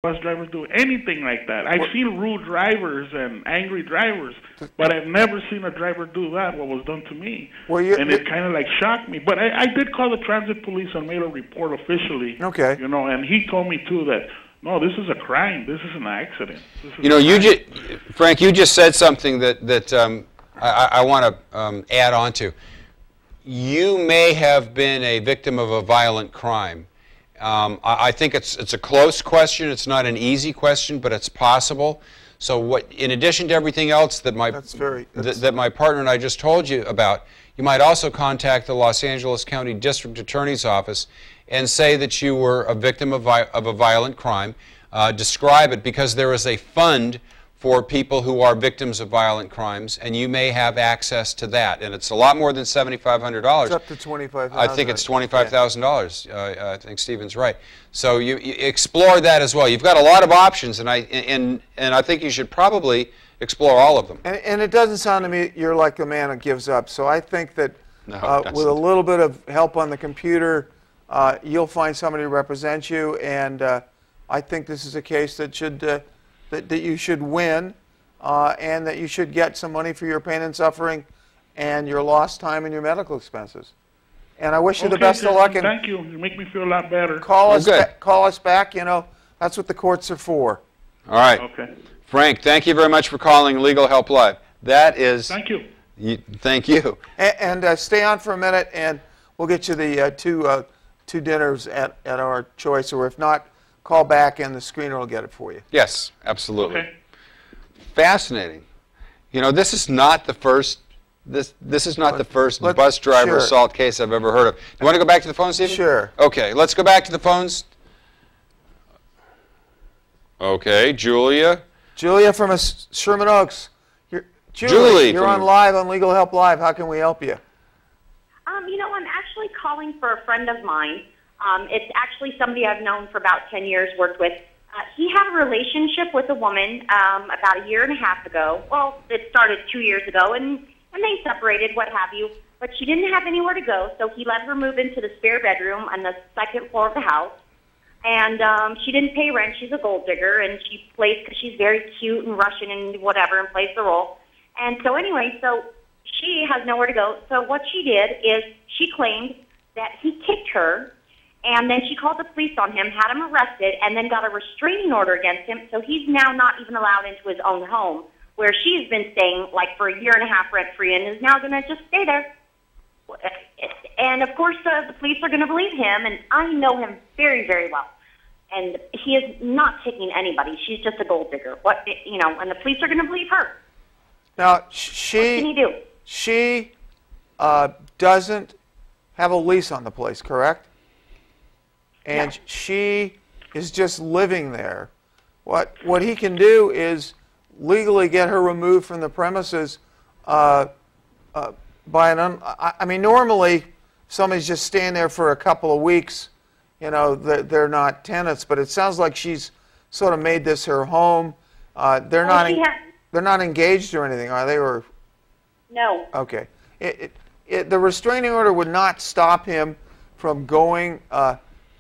bus drivers do anything like that. I've seen rude drivers and angry drivers, but I've never seen a driver do that, what was done to me. Well, and it kind of like shocked me. But I did call the transit police and made a report officially. Okay. You know, and he told me too that, no, this is a crime. This is an accident. You know, Frank, you just said something that I want to add on to. You may have been a victim of a violent crime. I think it's a close question. It's not an easy question, but it's possible. So in addition to everything else that my partner and I just told you about, you might also contact the Los Angeles County District Attorney's Office and say that you were a victim of a violent crime. Describe it, because there is a fund for people who are victims of violent crimes, and you may have access to that. And it's a lot more than $7,500. It's up to $25,000. I think it's $25,000. I think Stephen's right. So you explore that as well. You've got a lot of options, and I think you should probably explore all of them. And it doesn't sound to me you're like the man who gives up. So I think that with a little bit of help on the computer, you'll find somebody to represent you. And I think this is a case that should that you should win, and that you should get some money for your pain and suffering and your lost time and your medical expenses. And I wish you the best of luck. And thank you. You make me feel a lot better. Call us back. You know, that's what the courts are for. All right. Okay. Frank, thank you very much for calling Legal Help Live. That is... Thank you. Thank you. And stay on for a minute, and we'll get you the two dinners at our choice, or if not, call back and the screener will get it for you. Yes, absolutely. Okay. Fascinating. You know, this is not the first. This is not the first bus driver assault case I've ever heard of. You want to go back to the phone, Stephen? Sure. Okay, let's go back to the phones. Okay, Julia. Julia from Sherman Oaks. Julie, you're on live on Legal Help Live. How can we help you? You know, I'm actually calling for a friend of mine. It's actually somebody I've known for about 10 years, worked with. He had a relationship with a woman about 1.5 years ago. Well, it started 2 years ago, and they separated, what have you. But she didn't have anywhere to go, so he let her move into the spare bedroom on the second floor of the house. And she didn't pay rent. She's a gold digger, and she plays because she's very cute and Russian and whatever, and plays the role. And so anyway, so she has nowhere to go. So what she did is she claimed that he kicked her, and then she called the police on him, had him arrested, and then got a restraining order against him. So he's now not even allowed into his own home, where she's been staying like for 1.5 years rent-free, and is now going to just stay there. And of course, the police are going to believe him, and I know him very, very well. And he is not taking anybody. She's just a gold digger. And the police are going to believe her. Now, what can he do? She doesn't have a lease on the place, correct? And yeah. She is just living there. What he can do is legally get her removed from the premises by I mean, normally somebody's just staying there for a couple of weeks. You know, they're not tenants, but it sounds like she's sort of made this her home. They're not engaged or anything, are they? Or no. Okay. The restraining order would not stop him from going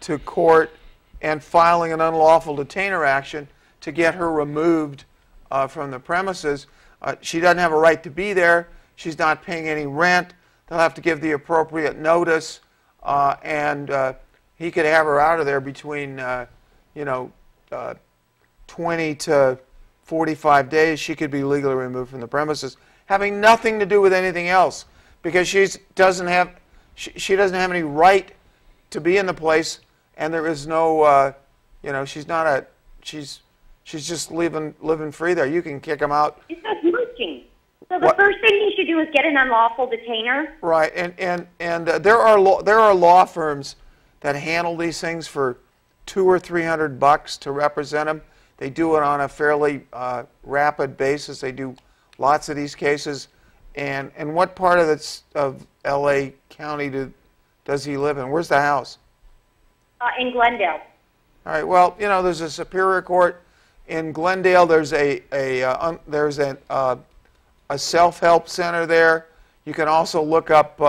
to court and filing an unlawful detainer action to get her removed from the premises. She doesn't have a right to be there. She's not paying any rent. They'll have to give the appropriate notice, and he could have her out of there between 20 to 45 days. She could be legally removed from the premises, having nothing to do with anything else, because she doesn't have any right to be in the place, and there is no she's just living free there. You can kick them out. It's not working. So the first thing you should do is get an unlawful detainer. Right, and there are law firms that handle these things for $200 or $300 to represent them. They do it on a fairly rapid basis. They do lots of these cases. And what part of L.A. County does he live in? Where's the house? In Glendale. All right. Well, there's a Superior Court in Glendale. There's a self-help center there. You can also look up.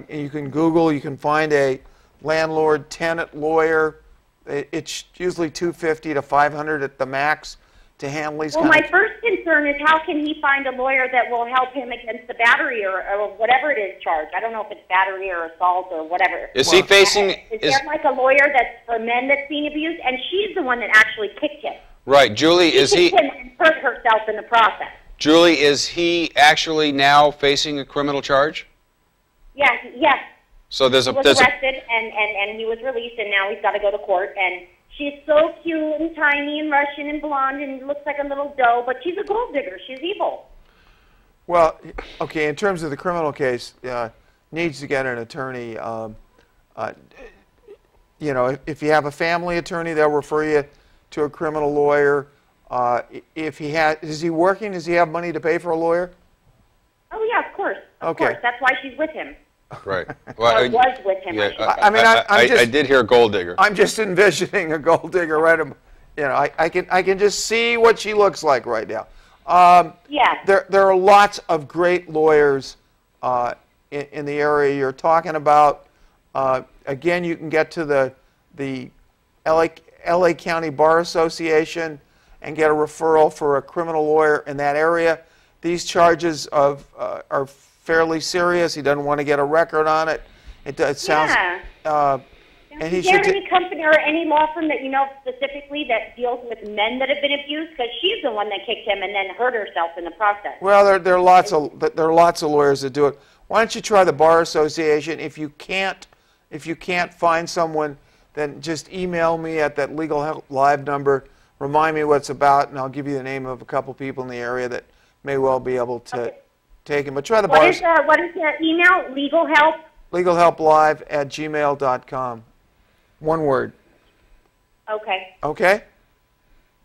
You can Google. You can find a landlord-tenant lawyer It's usually $250 to $500 at the max to handle these. Well, my first concern is how can he find a lawyer that will help him against the battery or whatever it is charged? I don't know if it's battery or assault or whatever. Is he facing? Is there like a lawyer that's for men that's being abused? And she's the one that actually kicked him. Right, Julie. She kicked him and hurt herself in the process. Julie, is he actually now facing a criminal charge? Yes, yes. So He was arrested and he was released, and now he's got to go to court. And she's so cute and tiny and Russian and blonde and looks like a little doe, but she's a gold digger. She's evil. Well, okay, in terms of the criminal case, needs to get an attorney. You know, if you have a family attorney, they'll refer you to a criminal lawyer. If he is he working? Does he have money to pay for a lawyer? Oh yeah, of course. Of course. That's why she's with him. Right. Well, or was with him. Yeah, I did hear gold digger. I'm just envisioning a gold digger, right? You know, I can just see what she looks like right now. Yeah. There are lots of great lawyers in the area you're talking about. Again, you can get to the LA County Bar Association and get a referral for a criminal lawyer in that area. These charges are fairly serious. He doesn't want to get a record on it. It sounds. Yeah. And he is there should any company or any law firm that you know specifically that deals with men that have been abused? Because she's the one that kicked him and then hurt herself in the process. Well, there are lots of lawyers that do it. Why don't you try the Bar Association? If you can't find someone, then just email me at that Legal Help Live number. Remind me what it's about, and I'll give you the name of a couple people in the area that may well be able to take him. But try the Bar. What is the email? Legal Help? LegalHelpLive@gmail.com. One word. Okay. Okay?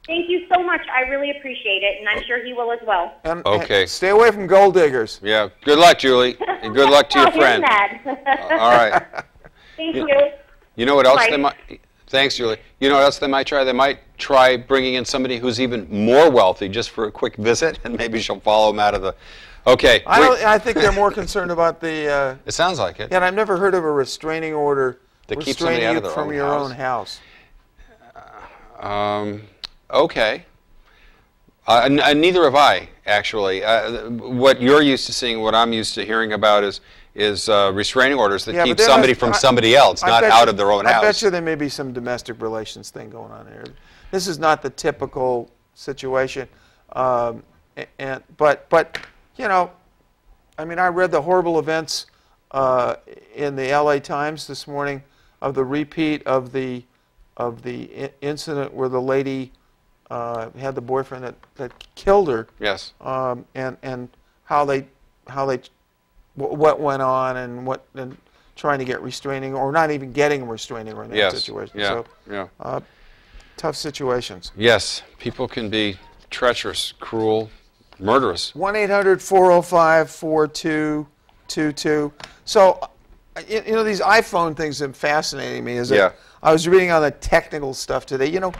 Thank you so much. I really appreciate it, and I'm sure he will as well. And stay Okay. away from gold diggers. Yeah. Good luck, Julie, and good luck to your friend. All right. Thank you. You know what else Bye. they might? Thanks, Julie. You know what else they might try? They might try bringing in somebody who's even more wealthy just for a quick visit, and maybe she'll follow him out of the. Okay. I think they're more concerned about the. It sounds like it. Yeah, and I've never heard of a restraining order That keeps somebody out of their from own your house. own house. Okay. Neither have I, actually. What you're used to seeing, what I'm used to hearing about is restraining orders that keep somebody from somebody else, not out of their own house. I bet you there may be some domestic relations thing going on here. This is not the typical situation. But you know, I mean, I read the horrible events in the LA Times this morning of the repeat of the incident where the lady had the boyfriend that killed her. Yes. And how what went on and trying to get restraining or not even getting a restraining order in that situation. Yeah. So, tough situations. Yes. People can be treacherous, cruel, murderous. 1-800-405-4222. So, you know, these iPhone things are fascinating me. I was reading on the technical stuff today. You know,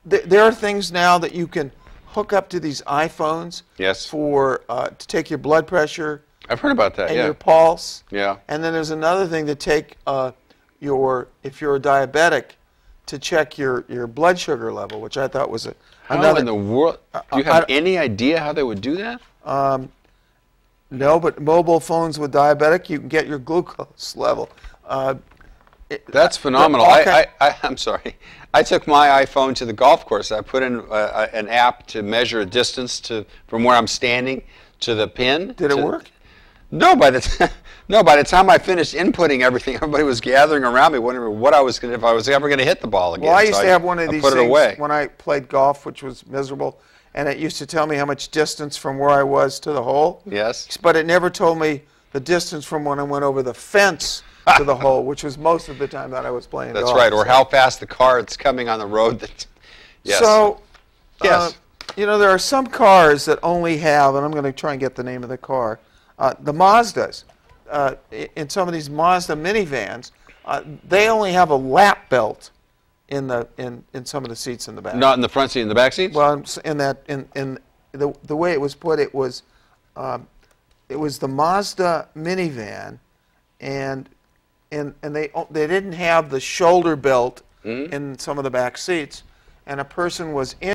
there are things now that you can hook up to these iPhones. Yes. For to take your blood pressure. I've heard about that. And your pulse. Yeah. And then there's another thing to take if you're a diabetic, to check your blood sugar level, which I thought was How in the world? Do you have any idea how they would do that? No, but mobile phones with diabetic, you can get your glucose level. That's phenomenal. I'm sorry. I took my iPhone to the golf course. I put in an app to measure a distance from where I'm standing to the pin. Did it work? No, by the time I finished inputting everything, everybody was gathering around me, wondering if I was ever going to hit the ball again. Well, I used to have one of these things when I played golf, which was miserable, and it used to tell me how much distance from where I was to the hole. Yes. But it never told me the distance from when I went over the fence to the hole, which was most of the time that I was playing golf. That's right, or how fast the car that's coming on the road. Yes. So, yes. You know, there are some cars that only have, and I'm going to try and get the name of the car, the Mazdas. In some of these Mazda minivans, they only have a lap belt in some of the seats in the back. Not in the front seat, in the back seats? Well, in the way it was put, it was the Mazda minivan, and they didn't have the shoulder belt in some of the back seats, and a person was in